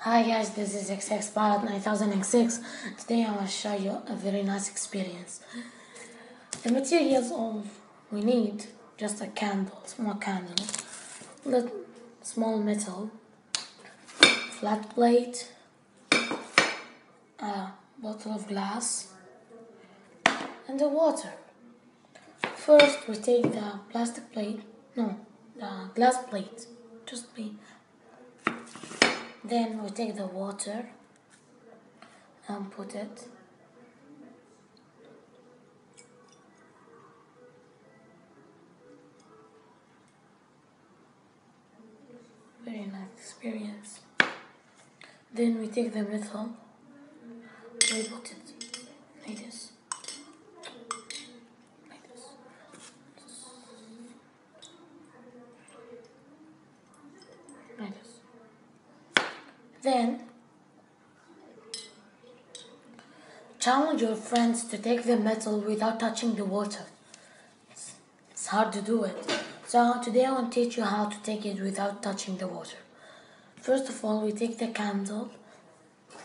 Hi guys, this is XX Pilot 9006. Today I will show you a very nice experience. The materials we need just a candle, small candle, small metal, flat plate, a bottle of glass, and the water. First we take the the glass plate, Then we take the water and put it. Very nice experience. Then we take the metal, we put it like this, like this. Like this. Then challenge your friends to take the metal without touching the water. It's hard to do it. So today I will teach you how to take it without touching the water. First of all, we take the candle.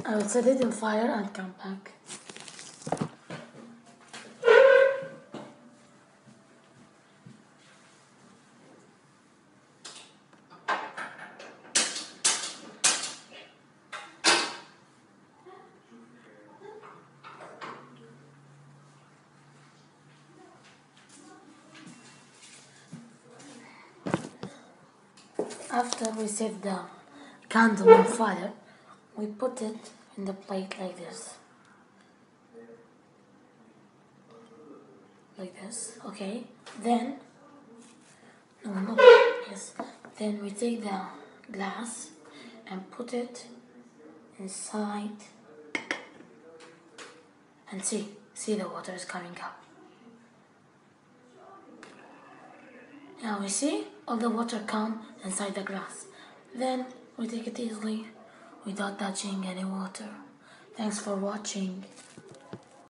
I will set it in fire and come back. After we set the candle on fire, we put it in the plate like this. Like this, okay? Then, Then we take the glass and put it inside and see the water is coming up. Now we see all the water come inside the glass. Then we take it easily without touching any water. Thanks for watching.